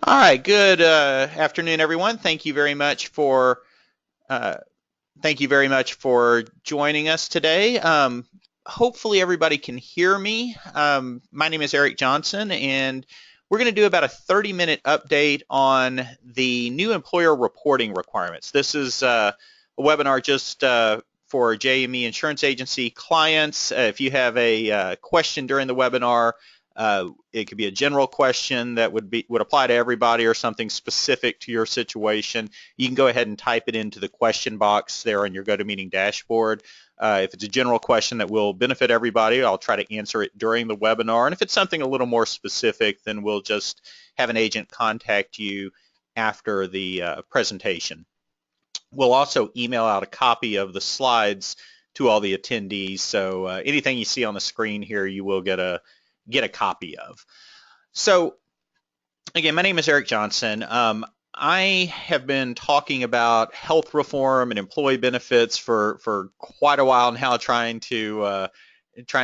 All right, good afternoon, everyone. Uh, thank you very much for joining us today. Hopefully, everybody can hear me. My name is Eric Johnson, and we're going to do about a 30-minute update on the new employer reporting requirements. This is a webinar just for JME insurance agency clients. If you have a question during the webinar, it could be a general question that would apply to everybody or something specific to your situation. You can go ahead and type it into the question box there on your GoToMeeting dashboard. If it's a general question that will benefit everybody, I'll try to answer it during the webinar. And if it's something a little more specific, then we'll just have an agent contact you after the presentation. We'll also email out a copy of the slides to all the attendees. So anything you see on the screen here, you will get a copy of. So again, my name is Eric Johnson. I have been talking about health reform and employee benefits for quite a while now, trying to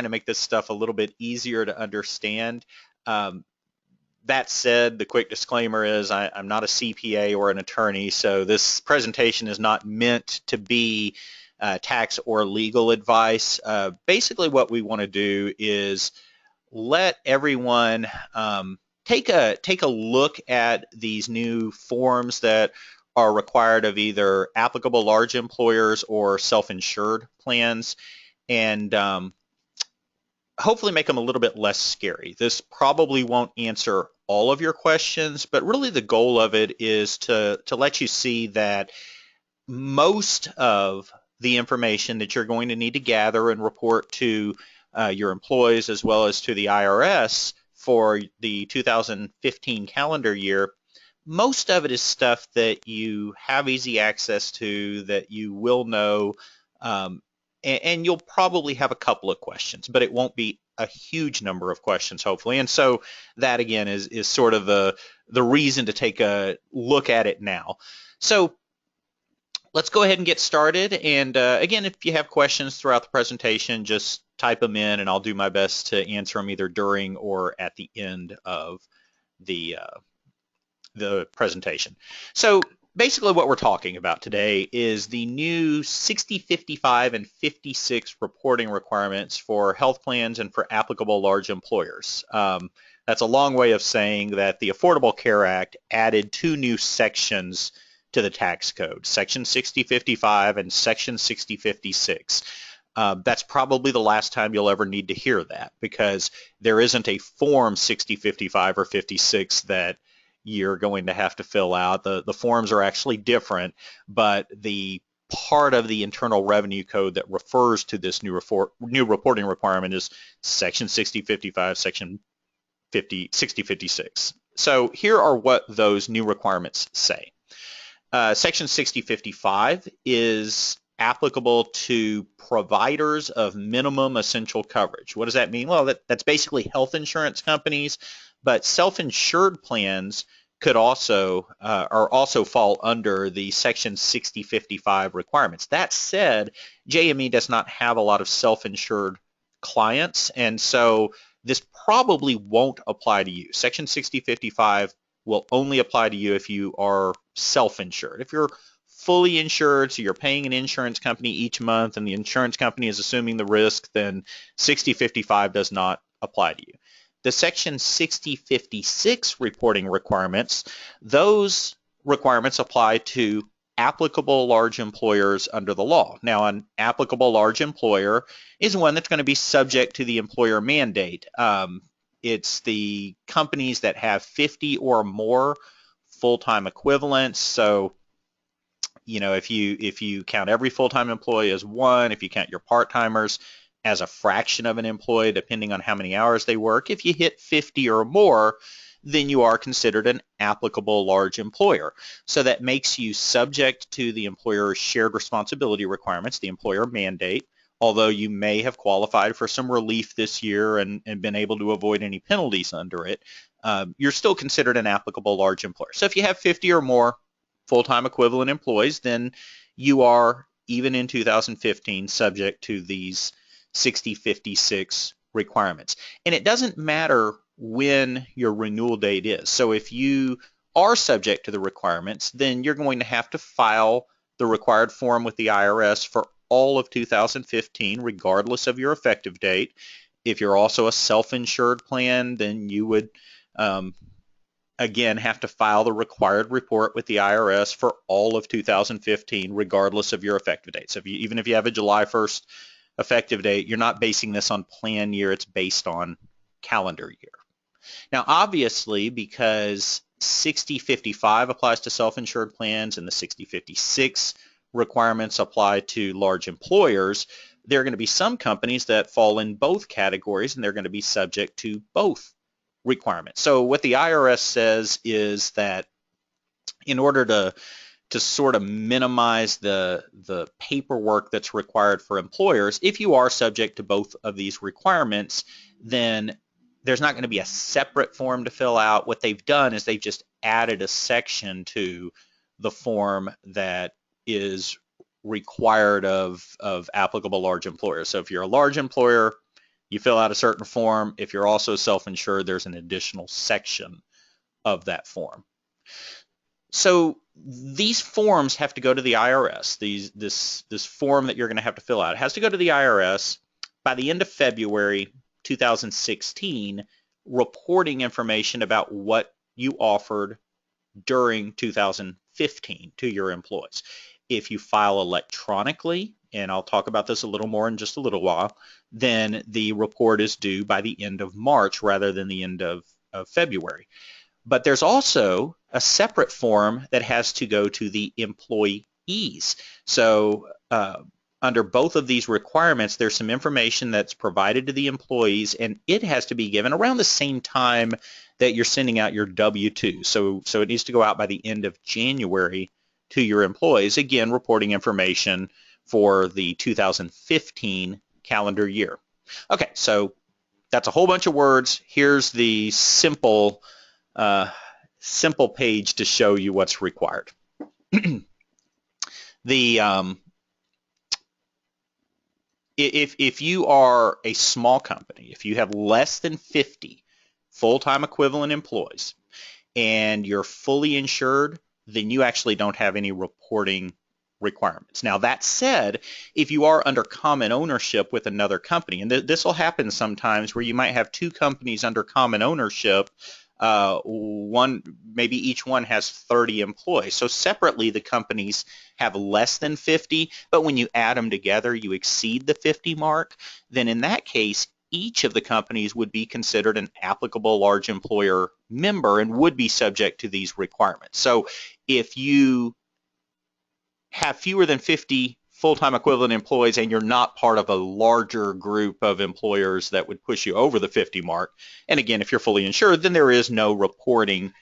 make this stuff a little bit easier to understand. That said, the quick disclaimer is I'm not a CPA or an attorney, so this presentation is not meant to be tax or legal advice. Basically, what we want to do is let everyone take a look at these new forms that are required of either applicable large employers or self-insured plans, and hopefully make them a little bit less scary. This probably won't answer all of your questions, but really the goal of it is to let you see that most of the information that you're going to need to gather and report to your employees as well as to the IRS for the 2015 calendar year, most of it is stuff that you have easy access to, that you will know, and you'll probably have a couple of questions, but it won't be a huge number of questions, hopefully. And so that, again, is sort of the reason to take a look at it now. So let's go ahead and get started. And again, if you have questions throughout the presentation, just type them in, and I'll do my best to answer them either during or at the end of the presentation. So basically what we're talking about today is the new 60, 55, and 56 reporting requirements for health plans and for applicable large employers. That's a long way of saying that the Affordable Care Act added two new sections to the tax code, Section 6055 and Section 6056. That's probably the last time you'll ever need to hear that, because there isn't a Form 6055 or 56 that you're going to have to fill out. The forms are actually different, but the part of the Internal Revenue Code that refers to this new reporting requirement is Section 6055, Section 6056. So here are what those new requirements say. Section 6055 is applicable to providers of minimum essential coverage. What does that mean? Well, that's basically health insurance companies, but self-insured plans could also fall under the Section 6055 requirements. That said, JME does not have a lot of self-insured clients, and so this probably won't apply to you. Section 6055 will only apply to you if you are self-insured. If you're fully insured, so you're paying an insurance company each month and the insurance company is assuming the risk, then 6055 does not apply to you. The Section 6056 reporting requirements, those requirements apply to applicable large employers under the law. Now, an applicable large employer is one that's going to be subject to the employer mandate. It's the companies that have 50 or more full-time equivalents. So, you know, if you count every full-time employee as one, if you count your part-timers as a fraction of an employee, depending on how many hours they work, if you hit 50 or more, then you are considered an applicable large employer. So that makes you subject to the employer's shared responsibility requirements, the employer mandate, although you may have qualified for some relief this year and been able to avoid any penalties under it, you're still considered an applicable large employer. So if you have 50 or more full-time equivalent employees, then you are, even in 2015, subject to these 6056 requirements. And it doesn't matter when your renewal date is. So if you are subject to the requirements, then you're going to have to file the required form with the IRS for all of 2015, regardless of your effective date. If you're also a self-insured plan, then you would again have to file the required report with the IRS for all of 2015, regardless of your effective date. So even if you have a July 1st effective date, you're not basing this on plan year, it's based on calendar year. Now, obviously, because 6055 applies to self-insured plans and the 6056 requirements apply to large employers, there are going to be some companies that fall in both categories, and they're going to be subject to both requirements. So what the IRS says is that in order to sort of minimize the paperwork that's required for employers, if you are subject to both of these requirements, then there's not going to be a separate form to fill out. What they've done is they've just added a section to the form that is required of applicable large employers. So if you're a large employer, you fill out a certain form. If you're also self-insured, there's an additional section of that form. So these forms have to go to the IRS. This form that you're going to have to fill out, it has to go to the IRS by the end of February 2016, reporting information about what you offered during 2015 to your employees. If you file electronically, and I'll talk about this a little more in just a little while, then the report is due by the end of March rather than the end of February. But there's also a separate form that has to go to the employees. So under both of these requirements, there's some information that's provided to the employees, and it has to be given around the same time that you're sending out your W-2. So it needs to go out by the end of January to your employees, again, reporting information for the 2015 calendar year. Okay, so that's a whole bunch of words. Here's the simple page to show you what's required. If you are a small company, if you have less than 50 full-time equivalent employees and you're fully insured, then you actually don't have any reporting requirements. Now, that said, if you are under common ownership with another company, and this will happen sometimes where you might have two companies under common ownership, maybe each one has 30 employees. So separately, the companies have less than 50, but when you add them together, you exceed the 50 mark. Then in that case, each of the companies would be considered an applicable large employer member and would be subject to these requirements. So if you have fewer than 50 full-time equivalent employees and you're not part of a larger group of employers that would push you over the 50 mark, and again, if you're fully insured, then there is no reporting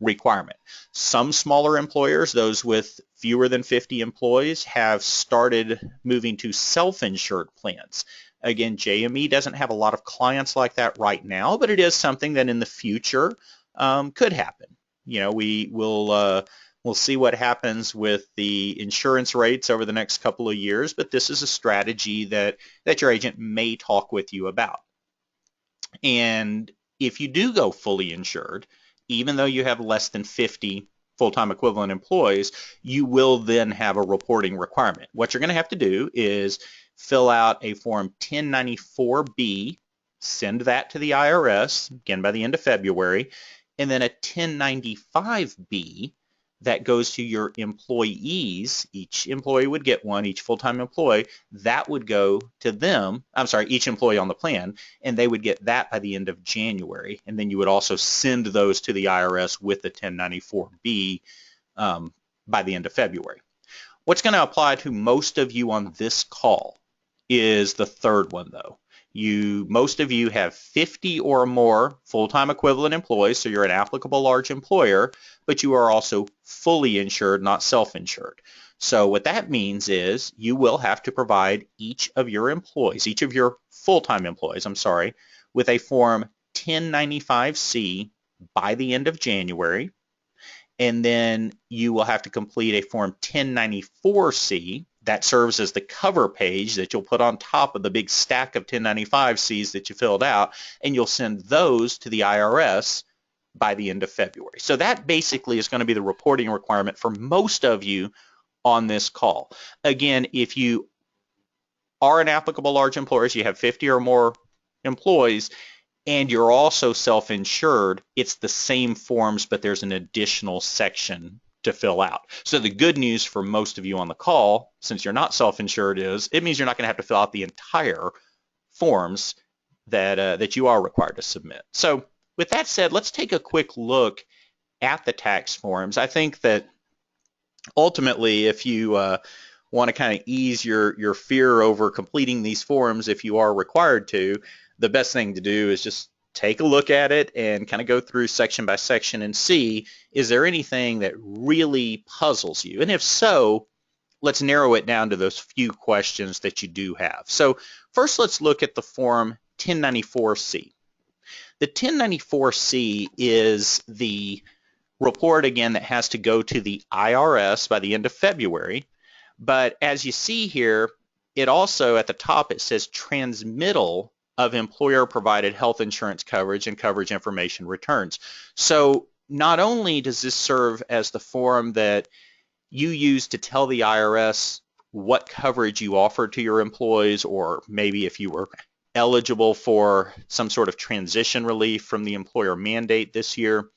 requirement. Some smaller employers, those with fewer than 50 employees, have started moving to self-insured plans. Again, JME doesn't have a lot of clients like that right now, but it is something that in the future could happen. You know, we'll see what happens with the insurance rates over the next couple of years, but this is a strategy that your agent may talk with you about. And if you do go fully insured, even though you have less than 50 full-time equivalent employees, you will then have a reporting requirement. What you're going to have to do is fill out a Form 1094B, send that to the IRS, again by the end of February, and then a 1095B that goes to your employees. Each employee would get one, each full-time employee. That would go to them, each employee on the plan, and they would get that by the end of January. And then you would also send those to the IRS with the 1094B by the end of February. What's going to apply to most of you on this call is the third one, though. Most of you have 50 or more full-time equivalent employees, so you're an applicable large employer, but you are also fully insured, not self-insured. So what that means is you will have to provide each of your full-time employees, with a Form 1095C by the end of January, and then you will have to complete a Form 1094C. That serves as the cover page that you'll put on top of the big stack of 1095Cs that you filled out, and you'll send those to the IRS by the end of February. So that basically is going to be the reporting requirement for most of you on this call. Again, if you are an applicable large employer, you have 50 or more employees, and you're also self-insured, it's the same forms, but there's an additional section to fill out. So the good news for most of you on the call, since you're not self-insured, is it means you're not going to have to fill out the entire forms that you are required to submit. So with that said, let's take a quick look at the tax forms. I think that ultimately, if you want to kind of ease your fear over completing these forms, if you are required to, the best thing to do is just take a look at it and kind of go through section by section and see, is there anything that really puzzles you? And if so, let's narrow it down to those few questions that you do have. So first, let's look at the form 1094C. The 1094C is the report, again, that has to go to the IRS by the end of February. But as you see here, it also, at the top, it says transmittal of employer-provided health insurance coverage and coverage information returns. So not only does this serve as the form that you use to tell the IRS what coverage you offer to your employees, or maybe if you were eligible for some sort of transition relief from the employer mandate this year,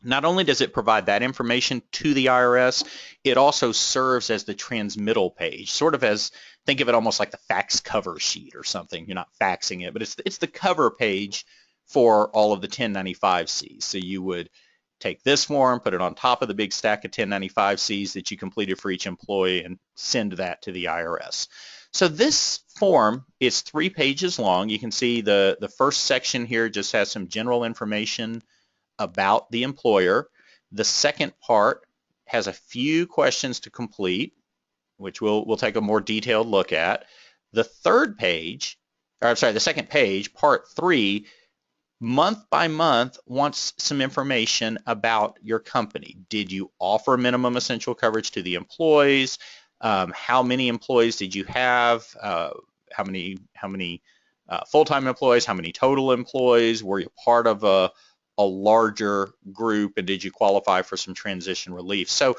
not only does it provide that information to the IRS, it also serves as the transmittal page, sort of as, think of it almost like the fax cover sheet or something. You're not faxing it, but it's the cover page for all of the 1095Cs. So you would take this form, put it on top of the big stack of 1095Cs that you completed for each employee, and send that to the IRS. So this form is 3 pages long. You can see the first section here just has some general information about the employer. The second part has a few questions to complete, which we'll take a more detailed look at. The third page, or I'm sorry, the second page, part 3, month by month, wants some information about your company. Did you offer minimum essential coverage to the employees? How many employees did you have? How many full-time employees? How many total employees? Were you part of a larger group, and did you qualify for some transition relief? So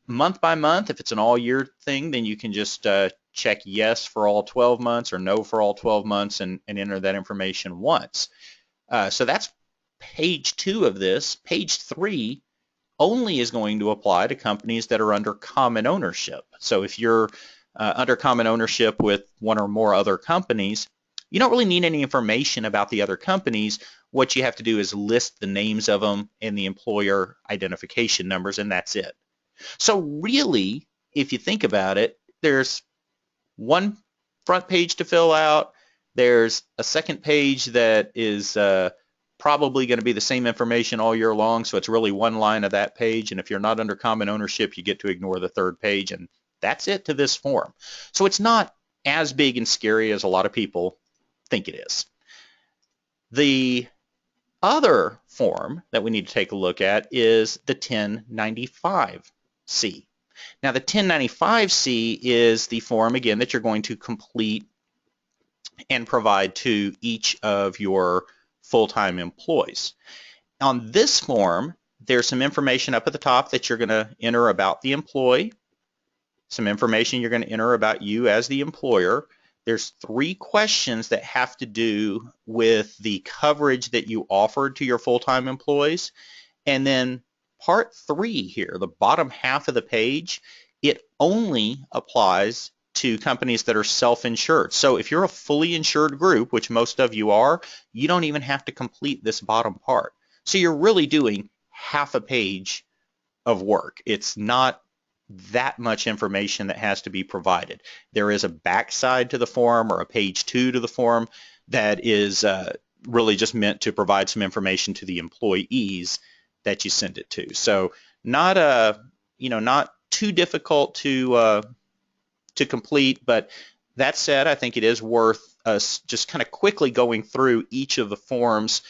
month by month, if it's an all-year thing, then you can just check yes for all 12 months or no for all 12 months and enter that information once. So that's page 2 of this. Page 3 only is going to apply to companies that are under common ownership. So if you're under common ownership with one or more other companies, you don't really need any information about the other companies. What you have to do is list the names of them and the employer identification numbers, and that's it. So really, if you think about it, there's one front page to fill out. There's a second page that is probably going to be the same information all year long, so it's really one line of that page. And if you're not under common ownership, you get to ignore the third page, and that's it to this form. So it's not as big and scary as a lot of people think it is. The other form that we need to take a look at is the 1095C. Now the 1095C is the form, again, that you're going to complete and provide to each of your full-time employees. On this form, there's some information up at the top that you're going to enter about the employee, some information you're going to enter about you as the employer. There's 3 questions that have to do with the coverage that you offered to your full-time employees. And then part 3 here, the bottom half of the page, it only applies to companies that are self-insured. So if you're a fully insured group, which most of you are, you don't even have to complete this bottom part. So you're really doing half a page of work. It's not that much information that has to be provided. There is a backside to the form, or a page 2 to the form, that is really just meant to provide some information to the employees that you send it to. So not not too difficult to complete, but that said, I think it is worth us just kind of quickly going through each of the forms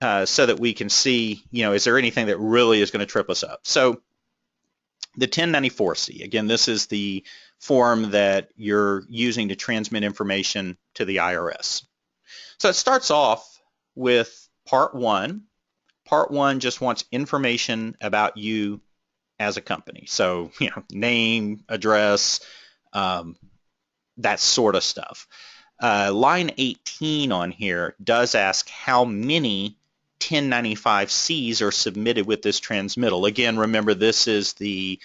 so that we can see, is there anything that really is going to trip us up. So the 1094C, again, this is the form that you're using to transmit information to the IRS. So it starts off with part 1. Part 1 just wants information about you as a company. So, name, address, that sort of stuff. Line 18 on here does ask how many 1095-Cs are submitted with this transmittal. Again, remember this is the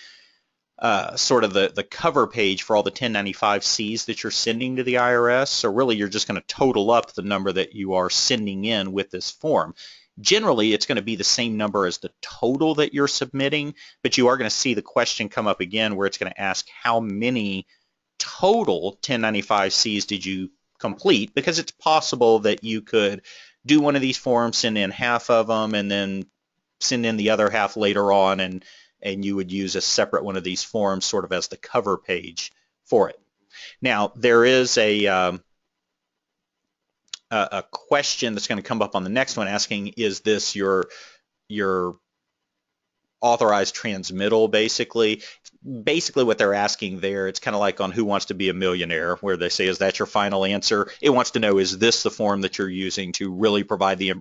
sort of the cover page for all the 1095-Cs that you're sending to the IRS. So really you're just going to total up the number that you are sending in with this form. Generally, it's going to be the same number as the total that you're submitting, but you are going to see the question come up again where it's going to ask how many total 1095-Cs did you complete, because it's possible that you could do one of these forms, send in half of them, and then send in the other half later on, and you would use a separate one of these forms sort of as the cover page for it. Now, there is a question that's going to come up on the next one asking, is this your authorized transmittal, basically? Basically what they're asking there, it's kind of like on Who Wants to Be a Millionaire, where they say, is that your final answer? It wants to know, is this the form that you're using to really provide the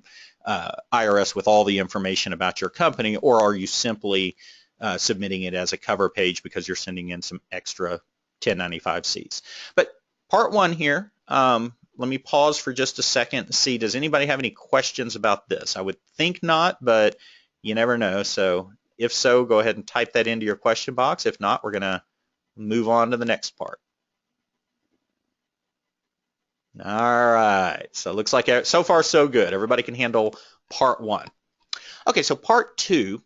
IRS with all the information about your company, or are you simply submitting it as a cover page because you're sending in some extra 1095-Cs? But part 1 here, let me pause for just a second and see, does anybody have any questions about this? I would think not, but you never know. So if so, go ahead and type that into your question box. If not, we're going to move on to the next part. All right, so it looks like so far so good. Everybody can handle part 1. Okay, so part 2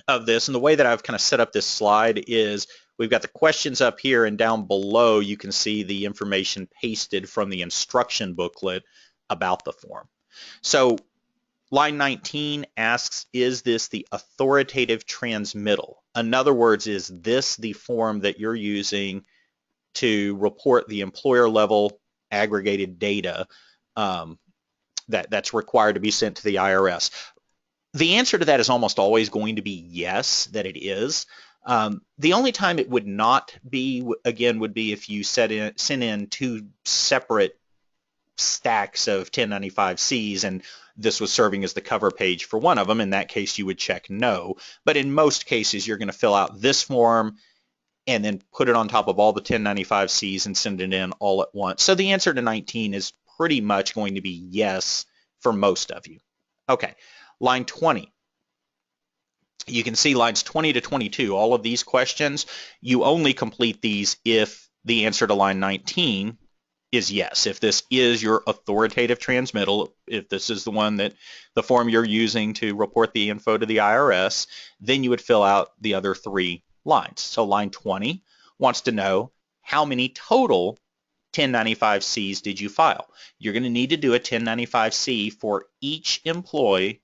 of this, and the way that I've kind of set up this slide is we've got the questions up here, and down below you can see the information pasted from the instruction booklet about the form. So line 19 asks, is this the authoritative transmittal? In other words, is this the form that you're using to report the employer level aggregated data that's required to be sent to the IRS? The answer to that is almost always going to be yes, that it is. The only time it would not be, again, would be if you sent in 2 separate stacks of 1095-Cs and this was serving as the cover page for one of them. In that case, you would check no. But in most cases, you're going to fill out this form and then put it on top of all the 1095-Cs and send it in all at once. So the answer to 19 is pretty much going to be yes for most of you. Okay. Line 20. You can see lines 20 to 22, all of these questions, you only complete these if the answer to line 19 is yes. If this is your authoritative transmittal, if this is the one that the form you're using to report the info to the IRS, then you would fill out the other 3 lines. So line 20 wants to know how many total 1095-Cs did you file. You're going to need to do a 1095-C for each employee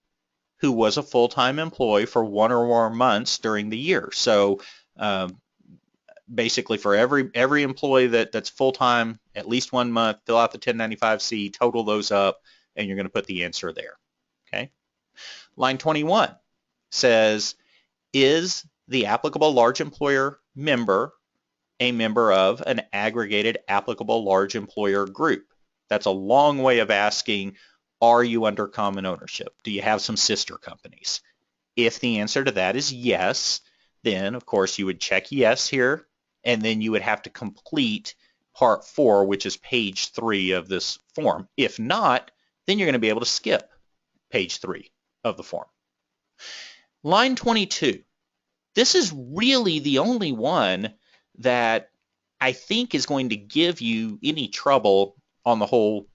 who was a full-time employee for 1 or more months during the year. So basically for every employee that's full-time at least 1 month, fill out the 1095-C, total those up, and you're going to put the answer there. Okay. Line 21 says, is the applicable large employer member a member of an aggregated applicable large employer group? That's a long way of asking, are you under common ownership? Do you have some sister companies? If the answer to that is yes, then of course you would check yes here, and then you would have to complete part 4, which is page 3 of this form. If not, then you're going to be able to skip page 3 of the form. Line 22. This is really the only one that I think is going to give you any trouble on the whole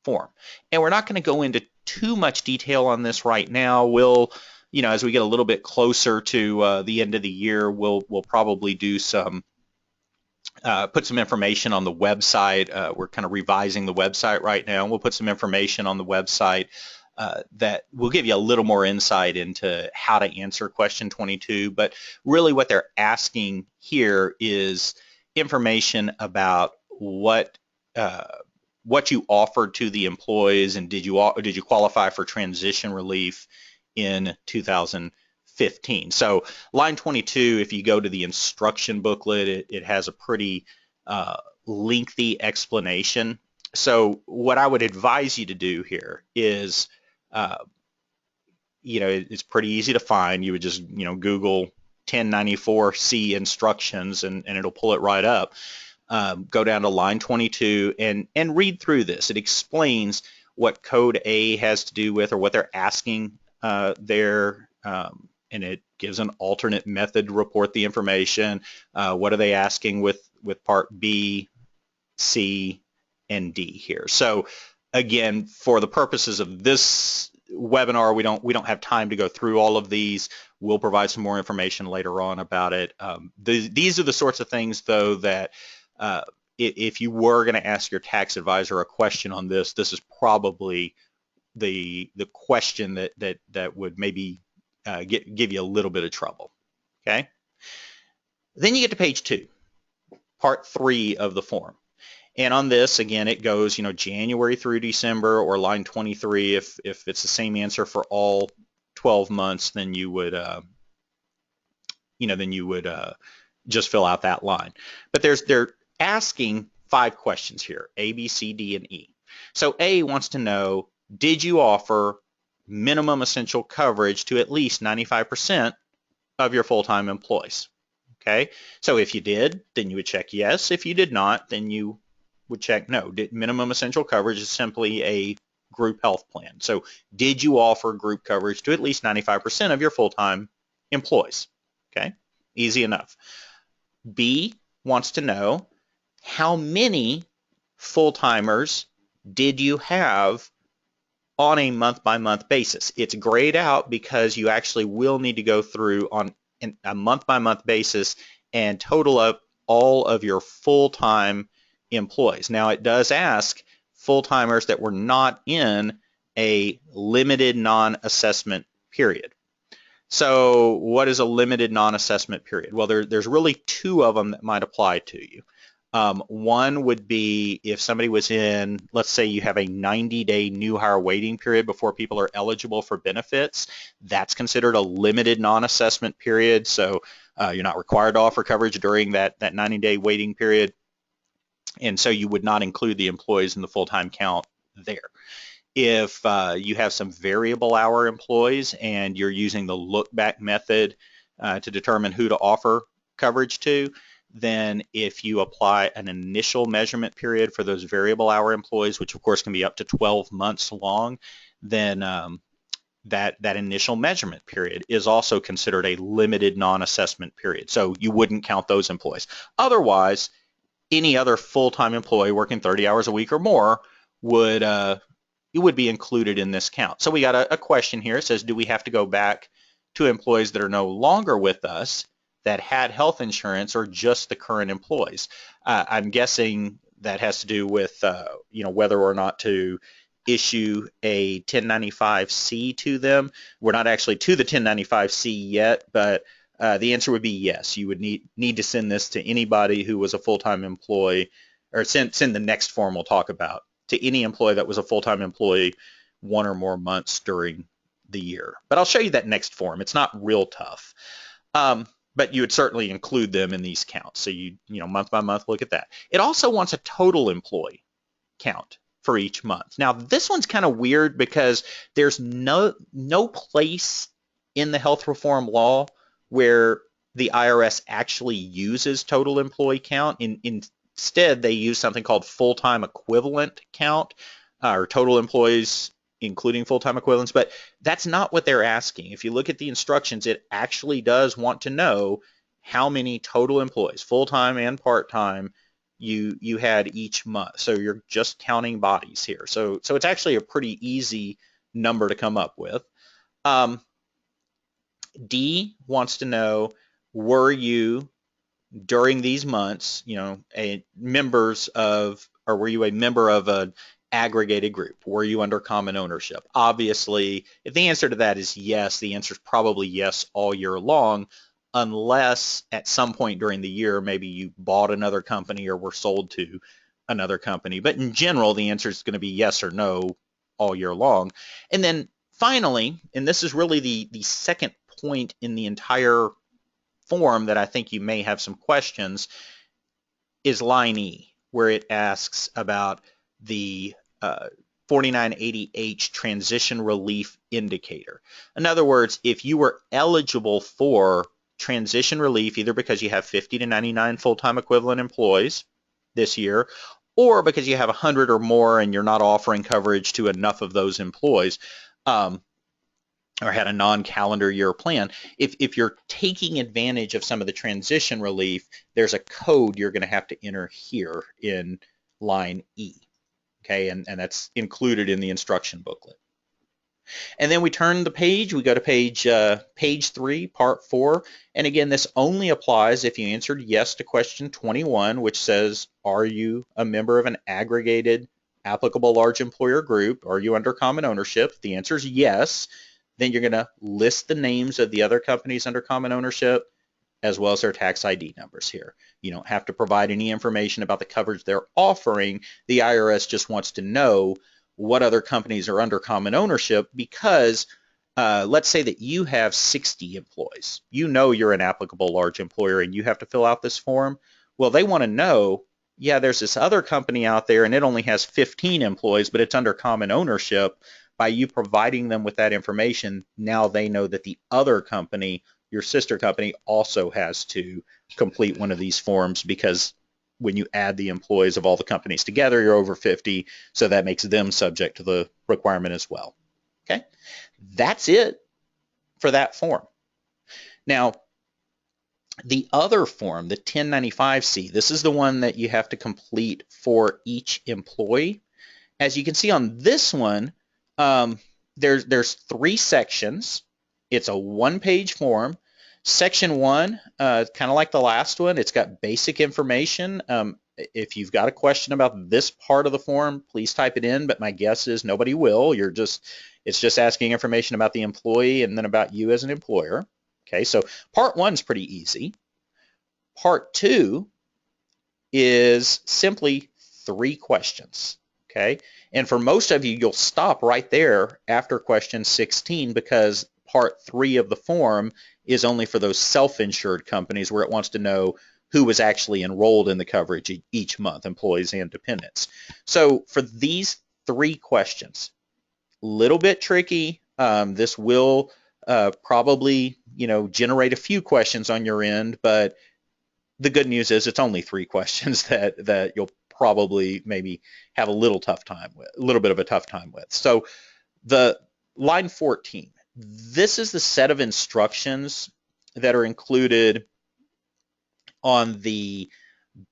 form. And we're not going to go into too much detail on this right now. We'll, as we get a little bit closer to the end of the year, we'll probably do some, put some information on the website. We're kind of revising the website right now. We'll put some information on the website that will give you a little more insight into how to answer question 22. But really what they're asking here is information about what you offered to the employees, and did you qualify for transition relief in 2015. So line 22, if you go to the instruction booklet, it has a pretty lengthy explanation. So what I would advise you to do here is it's pretty easy to find. You would just, Google 1094C instructions and it'll pull it right up. Go down to line 22 and read through this. It explains what code A has to do with, or what they're asking there, and it gives an alternate method to report the information. What are they asking with part B, C, and D here? So again, for the purposes of this webinar, we don't have time to go through all of these. We'll provide some more information later on about it. These are the sorts of things, though, that if you were going to ask your tax advisor a question on this, this is probably the question that would maybe give you a little bit of trouble. Okay. Then you get to page 2, part 3 of the form. And on this, again, it goes, January through December, or line 23. If it's the same answer for all 12 months, then you would, just fill out that line. But they're asking 5 questions here: A, B, C, D, and E. So A wants to know, did you offer minimum essential coverage to at least 95% of your full-time employees? Okay. So if you did, then you would check yes. If you did not, then you would check no. Minimum essential coverage is simply a group health plan. So did you offer group coverage to at least 95% of your full-time employees? Okay, easy enough. B wants to know, how many full-timers did you have on a month-by-month basis? It's grayed out because you actually will need to go through on a month-by-month basis and total up all of your full-time employees. Now, it does ask full-timers that were not in a limited non-assessment period. So what is a limited non-assessment period? Well, there's really 2 of them that might apply to you. One would be if somebody was in, let's say you have a 90-day new hire waiting period before people are eligible for benefits. That's considered a limited non-assessment period. So you're not required to offer coverage during that 90-day waiting period. And so you would not include the employees in the full-time count there. If you have some variable hour employees and you're using the look-back method to determine who to offer coverage to, then if you apply an initial measurement period for those variable hour employees, which of course can be up to 12 months long, then that initial measurement period is also considered a limited non-assessment period. So you wouldn't count those employees. Otherwise, any other full-time employee working 30 hours a week or more would be included in this count. So we got a question here. It says, do we have to go back to employees that are no longer with us that had health insurance, or just the current employees? I'm guessing that has to do with whether or not to issue a 1095-C to them. We're not actually to the 1095-C yet, but the answer would be yes. You would need to send this to anybody who was a full-time employee, or send the next form we'll talk about to any employee that was a full-time employee 1 or more months during the year. But I'll show you that next form. It's not real tough. But you would certainly include them in these counts. So you month by month look at that. It also wants a total employee count for each month. Now this one's kind of weird because there's no place in the health reform law where the IRS actually uses total employee count. Instead, they use something called full-time equivalent count, or total employees including full-time equivalents, but that's not what they're asking. If you look at the instructions, it actually does want to know how many total employees, full-time and part-time, you had each month. So you're just counting bodies here. So it's actually a pretty easy number to come up with. D wants to know, were you during these months, were you a member of an aggregated group? Were you under common ownership? Obviously, if the answer to that is yes, the answer is probably yes all year long, unless at some point during the year, maybe you bought another company or were sold to another company. But in general, the answer is going to be yes or no all year long. And then finally, and this is really the second point in the entire form that I think you may have some questions, is line E, where it asks about the 4980H transition relief indicator. In other words, if you were eligible for transition relief, either because you have 50 to 99 full-time equivalent employees this year, or because you have 100 or more and you're not offering coverage to enough of those employees, or had a non-calendar year plan, if you're taking advantage of some of the transition relief, there's a code you're going to have to enter here in line E. Okay, and that's included in the instruction booklet. And then we turn the page, we go to page 3, part 4, and again, this only applies if you answered yes to question 21, which says, are you a member of an aggregated applicable large employer group? Are you under common ownership? If the answer is yes, then you're going to list the names of the other companies under common ownership, as well as their tax ID numbers here. You don't have to provide any information about the coverage they're offering. The IRS just wants to know what other companies are under common ownership because let's say that you have 60 employees. You know you're an applicable large employer and you have to fill out this form. Well, they want to know, yeah, there's this other company out there and it only has 15 employees, but it's under common ownership. By you providing them with that information, now they know that the other company, your sister company, also has to complete one of these forms because when you add the employees of all the companies together, you're over 50, so that makes them subject to the requirement as well. Okay, that's it for that form. Now, the other form, the 1095-C, this is the one that you have to complete for each employee. As you can see on this one, there's 3 sections. It's a 1-page form. Section 1, kind of like the last one, it's got basic information. If you've got a question about this part of the form, please type it in, but my guess is nobody will. It's just asking information about the employee and then about you as an employer. Okay, so part 1 is pretty easy. Part 2 is simply 3 questions. Okay, and for most of you, you'll stop right there after question 16 because part 3 of the form is only for those self-insured companies where it wants to know who was actually enrolled in the coverage each month, employees and dependents. So for these 3 questions, little bit tricky. This will probably, generate a few questions on your end, but the good news is it's only 3 questions that you'll probably maybe have a little bit of a tough time with. So the line 14, this is the set of instructions that are included on the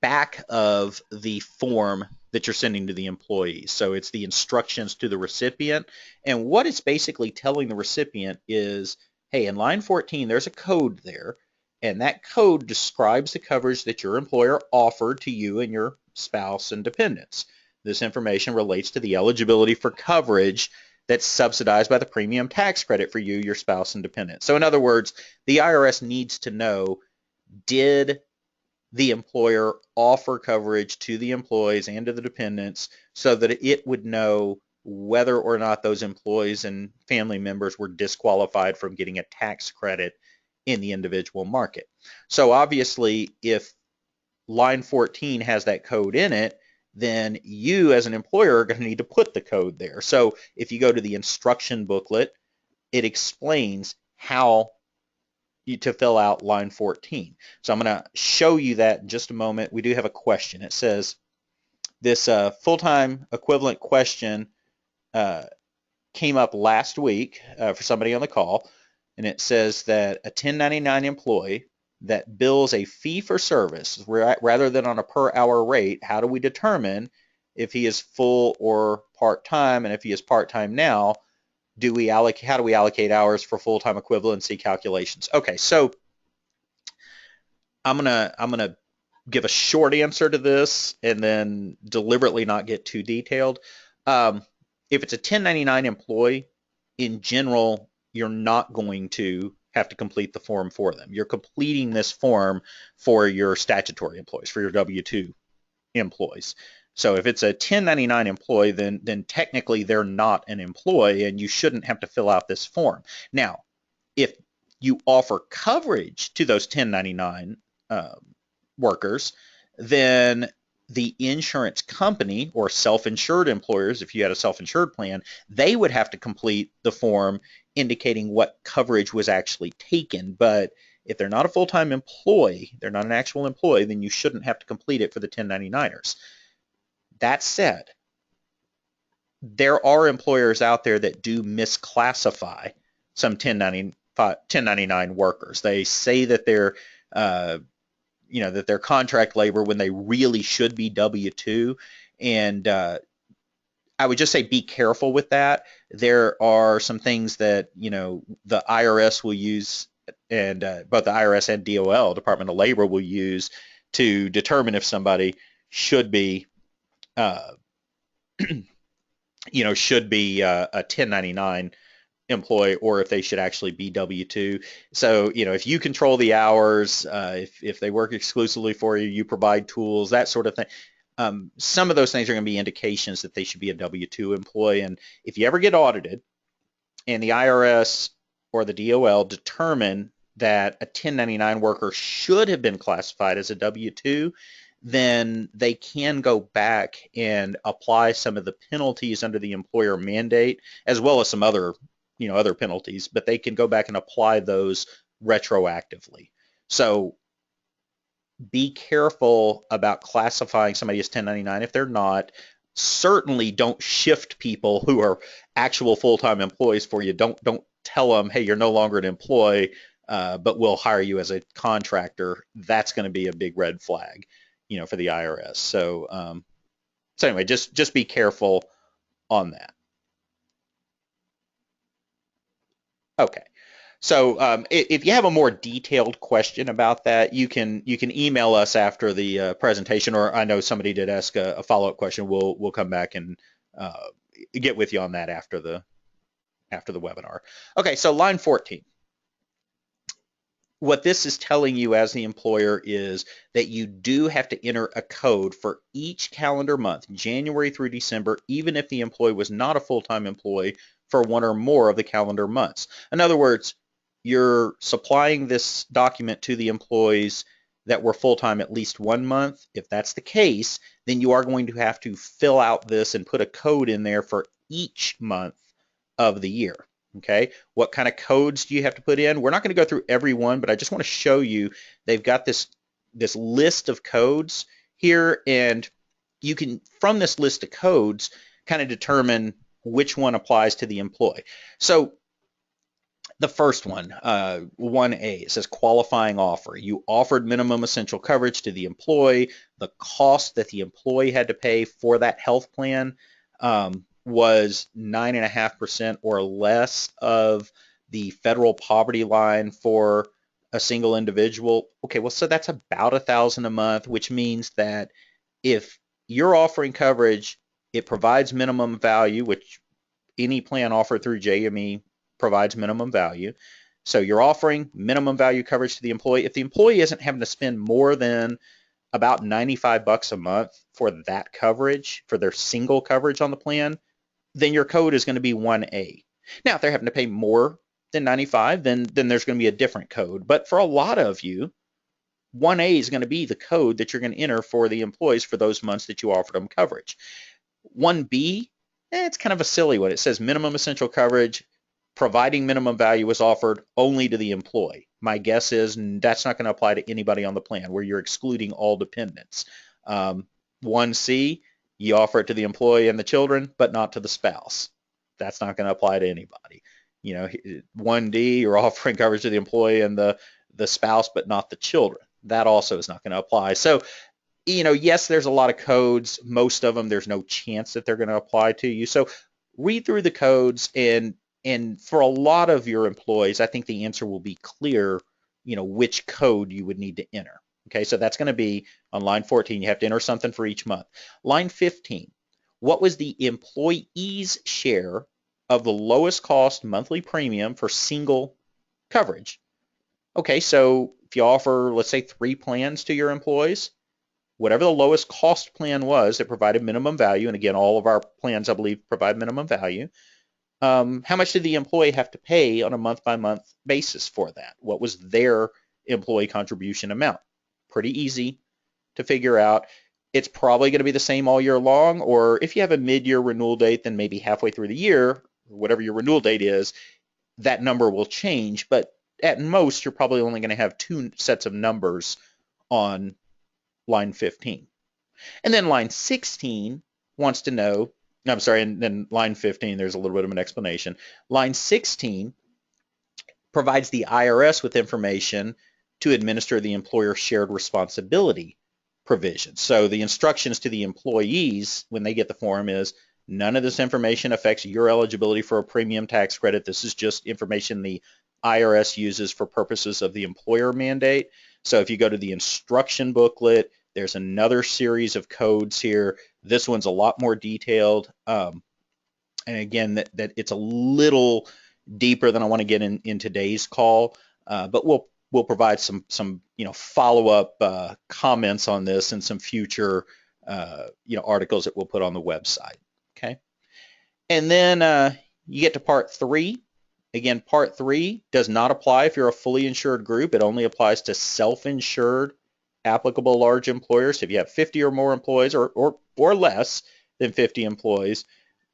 back of the form that you're sending to the employees. So it's the instructions to the recipient. And what it's basically telling the recipient is, hey, in line 14, there's a code there. And that code describes the coverage that your employer offered to you and your spouse and dependents. This information relates to the eligibility for coverage that's subsidized by the premium tax credit for you, your spouse, and dependents. So in other words, the IRS needs to know, did the employer offer coverage to the employees and to the dependents so that it would know whether or not those employees and family members were disqualified from getting a tax credit in the individual market. So obviously, if line 14 has that code in it, then you as an employer are going to need to put the code there. So if you go to the instruction booklet, it explains how to fill out line 14. So I'm going to show you that in just a moment. We do have a question. It says, this full-time equivalent question came up last week for somebody on the call, and it says that a 1099 employee that bills a fee for service rather than on a per hour rate, how do we determine if he is full or part-time? And if he is part-time now, how do we allocate hours for full-time equivalency calculations? Okay, so I'm gonna give a short answer to this and then deliberately not get too detailed. If it's a 1099 employee, in general, you're not going to have to complete the form for them. You're completing this form for your statutory employees, for your W-2 employees. So if it's a 1099 employee, then technically they're not an employee and you shouldn't have to fill out this form. Now, if you offer coverage to those 1099 workers, then the insurance company or self-insured employers, if you had a self-insured plan, they would have to complete the form indicating what coverage was actually taken. But if they're not a full-time employee, they're not an actual employee, then you shouldn't have to complete it for the 1099ers. That said, there are employers out there that do misclassify some 1099 workers. They say that they're that they're contract labor when they really should be W-2. And I would just say be careful with that. There are some things that, the IRS will use, and both the IRS and DOL, Department of Labor, will use to determine if somebody should be, uh, a 1099 employee or if they should actually be W-2. So, if you control the hours, if they work exclusively for you, you provide tools, that sort of thing. Some of those things are going to be indications that they should be a W-2 employee. And if you ever get audited and the IRS or the DOL determine that a 1099 worker should have been classified as a W-2, then they can go back and apply some of the penalties under the employer mandate, as well as some other penalties, but they can go back and apply those retroactively. So be careful about classifying somebody as 1099 if they're not. Certainly don't shift people who are actual full-time employees for you. Don't tell them, hey, you're no longer an employee, but we'll hire you as a contractor. That's going to be a big red flag, for the IRS. So anyway, just be careful on that. Okay. So if you have a more detailed question about that, you can email us after the presentation, or I know somebody did ask a follow-up question. We'll come back and get with you on that after the webinar. Okay, so line 14. What this is telling you as the employer is that you do have to enter a code for each calendar month, January through December, even if the employee was not a full-time employee for one or more of the calendar months. In other words, you're supplying this document to the employees that were full-time at least 1 month. If that's the case, then you are going to have to fill out this and put a code in there for each month of the year. Okay, what kind of codes do you have to put in? We're not going to go through every one, but I just want to show you they've got this list of codes here, and you can, from this list of codes, kind of determine which one applies to the employee. So the first one, 1A, it says qualifying offer. You offered minimum essential coverage to the employee. The cost that the employee had to pay for that health plan was 9.5% or less of the federal poverty line for a single individual. Okay, well, so that's about $1,000 a month, which means that if you're offering coverage, it provides minimum value, which any plan offered through JME provides minimum value. So you're offering minimum value coverage to the employee. If the employee isn't having to spend more than about $95 a month for that coverage, for their single coverage on the plan, then your code is going to be 1A. Now, if they're having to pay more than 95, then there's going to be a different code. But for a lot of you, 1A is going to be the code that you're going to enter for the employees for those months that you offered them coverage. 1B, it's kind of a silly one. It says minimum essential coverage, providing minimum value is offered only to the employee. My guess is that's not going to apply to anybody on the plan where you're excluding all dependents. 1C, you offer it to the employee and the children, but not to the spouse. That's not going to apply to anybody. 1D, you're offering coverage to the employee and the spouse, but not the children. That also is not going to apply. So, yes, there's a lot of codes. Most of them, there's no chance that they're going to apply to you. So read through the codes, and for a lot of your employees, I think the answer will be clear, which code you would need to enter. Okay, so that's going to be on line 14. You have to enter something for each month. Line 15, what was the employee's share of the lowest cost monthly premium for single coverage? Okay, so if you offer, let's say, 3 plans to your employees, whatever the lowest cost plan was that provided minimum value, and again, all of our plans, I believe, provide minimum value, how much did the employee have to pay on a month-by-month basis for that? What was their employee contribution amount? Pretty easy to figure out. it's probably going to be the same all year long, or if you have a mid-year renewal date, then maybe halfway through the year, whatever your renewal date is, that number will change, but at most, you're probably only going to have two sets of numbers on line 15. And then line 16 wants to know, I'm sorry, and then line 15, there's a little bit of an explanation. Line 16 provides the IRS with information to administer the employer shared responsibility provision. So the instructions to the employees when they get the form is none of this information affects your eligibility for a premium tax credit. This is just information the IRS uses for purposes of the employer mandate. So if you go to the instruction booklet, there's another series of codes here. This one's a lot more detailed. And again, that it's a little deeper than I want to get in today's call, but we'll provide some follow-up comments on this and some future articles that we'll put on the website. Okay, and then you get to part 3. Again, part 3 does not apply if you're a fully insured group. It only applies to self-insured applicable large employers. So if you have 50 or more employees or less than 50 employees,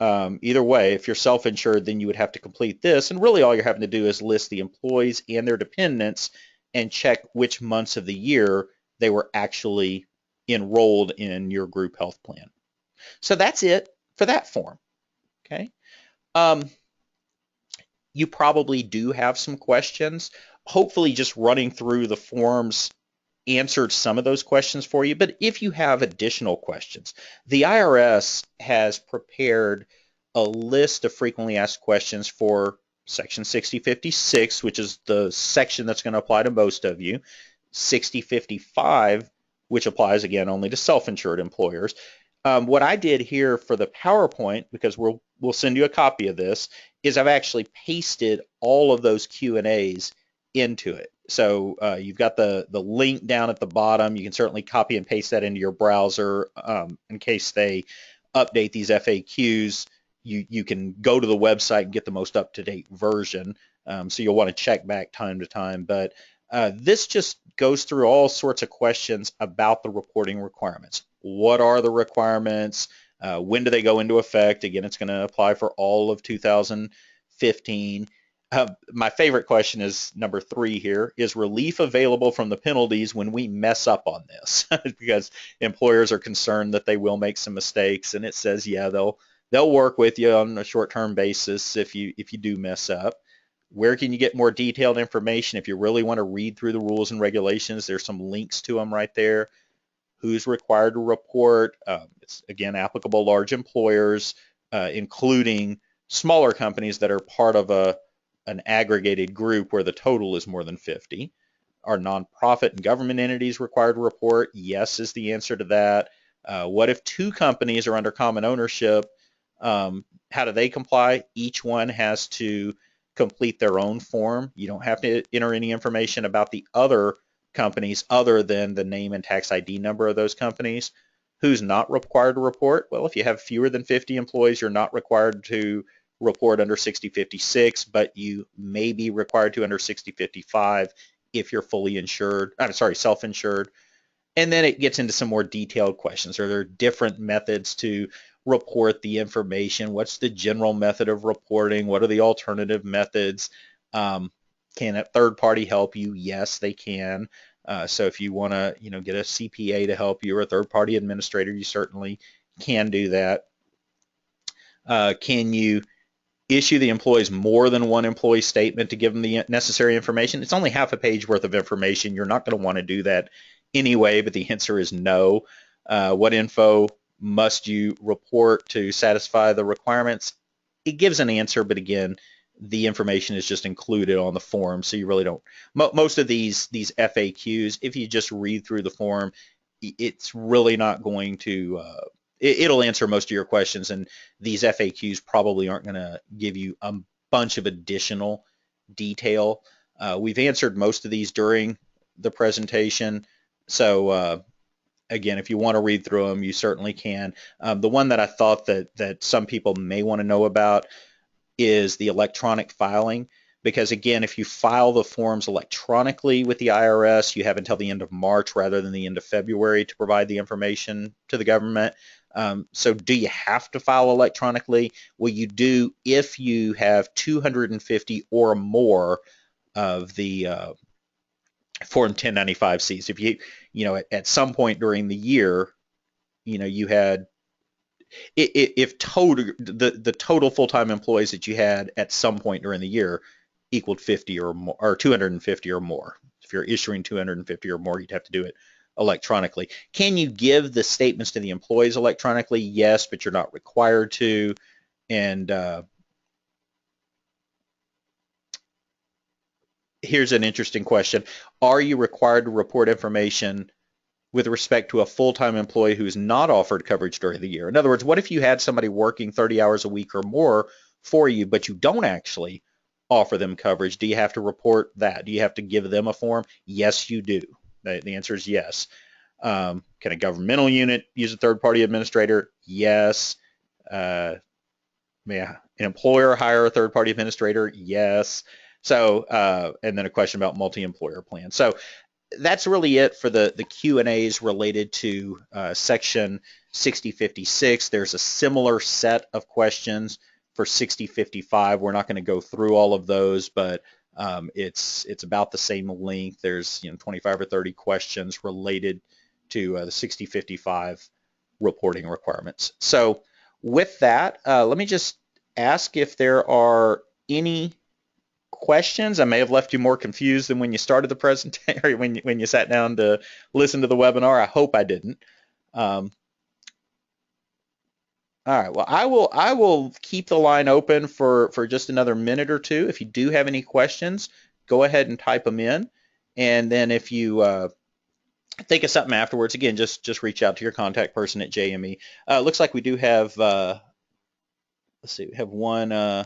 either way, if you're self-insured, then you would have to complete this. And really all you're having to do is list the employees and their dependents and check which months of the year they were actually enrolled in your group health plan. So that's it for that form. Okay. You probably do have some questions. Hopefully just running through the forms answered some of those questions for you, but if you have additional questions, the IRS has prepared a list of frequently asked questions for Section 6056, which is the section that's going to apply to most of you, 6055, which applies again only to self-insured employers. What I did here for the PowerPoint, because we'll send you a copy of this, is I've actually pasted all of those Q&As into it. So you've got the link down at the bottom. You can certainly copy and paste that into your browser in case they update these FAQs. You can go to the website and get the most up-to-date version. So you'll want to check back time to time. But this just goes through all sorts of questions about the reporting requirements. What are the requirements? When do they go into effect? Again, it's going to apply for all of 2015. My favorite question is number 3 here. Is relief available from the penalties when we mess up on this? Because employers are concerned that they will make some mistakes, and it says, yeah, they'll work with you on a short-term basis if you do mess up. Where can you get more detailed information? If you really want to read through the rules and regulations, there's some links to them right there. Who's required to report? It's, again, applicable large employers, including smaller companies that are part of an aggregated group where the total is more than 50. Are nonprofit and government entities required to report? Yes is the answer to that. What if 2 companies are under common ownership? How do they comply? Each one has to complete their own form. You don't have to enter any information about the other companies other than the name and tax ID number of those companies. Who's not required to report? Well, if you have fewer than 50 employees, you're not required to report under 6056, but you may be required to under 6055 if you're fully insured, self-insured. And then it gets into some more detailed questions. Are there different methods to report the information? What's the general method of reporting? What are the alternative methods? Can a third party help you? Yes, they can. So if you want to, get a CPA to help you or a third party administrator, you certainly can do that. Can you issue the employees more than one employee statement to give them the necessary information? It's only half a page worth of information. You're not going to want to do that anyway, but the answer is no. What info must you report to satisfy the requirements? It gives an answer, but again, the information is just included on the form, so you really don't. Most of these FAQs, if you just read through the form, it's really not going to. It'll answer most of your questions, and these FAQs probably aren't going to give you a bunch of additional detail. We've answered most of these during the presentation, so again, if you want to read through them, you certainly can. The one that I thought that some people may want to know about is the electronic filing. because again, if you file the forms electronically with the IRS, you have until the end of March rather than the end of February to provide the information to the government. So do you have to file electronically? Well, you do if you have 250 or more of the Form 1095Cs. If at some point during the year, you had if the total full-time employees that you had at some point during the year equaled 50 or more, or 250 or more. If you're issuing 250 or more, you'd have to do it electronically. Can you give the statements to the employees electronically? Yes, but you're not required to. And here's an interesting question. Are you required to report information with respect to a full-time employee who's not offered coverage during the year? In other words, what if you had somebody working 30 hours a week or more for you, but you don't actually offer them coverage? Do you have to report that? Do you have to give them a form? Yes, you do. The answer is yes. Can a governmental unit use a third-party administrator? Yes. May an employer hire a third-party administrator? Yes. So, and then a question about multi-employer plans. So that's really it for the Q&As related to Section 6056. There's a similar set of questions for 6055. We're not going to go through all of those, but it's about the same length. There's 25 or 30 questions related to the 6055 reporting requirements. So with that, let me just ask if there are any questions. I may have left you more confused than when you started the presentation, or when you sat down to listen to the webinar. I hope I didn't. All right. Well, I will keep the line open for just another minute or two. If you do have any questions, go ahead and type them in, and then if you think of something afterwards, again, just reach out to your contact person at JME. Looks like we do have let's see, we have one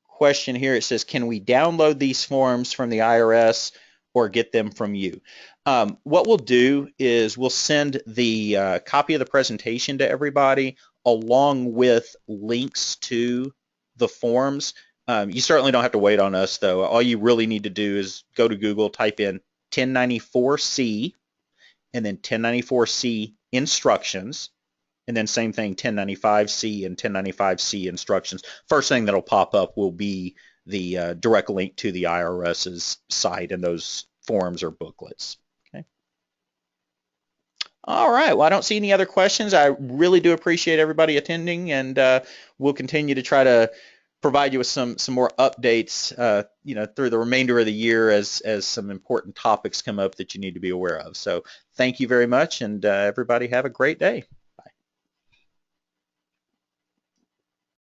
question here. It says, can we download these forms from the IRS or get them from you? What we'll do is we'll send the copy of the presentation to everybody along with links to the forms. You certainly don't have to wait on us, though. All you really need to do is go to Google, type in 1094C, and then 1094C instructions, and then same thing, 1095C and 1095C instructions. First thing that'll pop up will be the direct link to the IRS's site and those forms or booklets. Okay. All right. Well, I don't see any other questions. I really do appreciate everybody attending, and we'll continue to try to provide you with some more updates, through the remainder of the year as some important topics come up that you need to be aware of. So thank you very much, and everybody have a great day.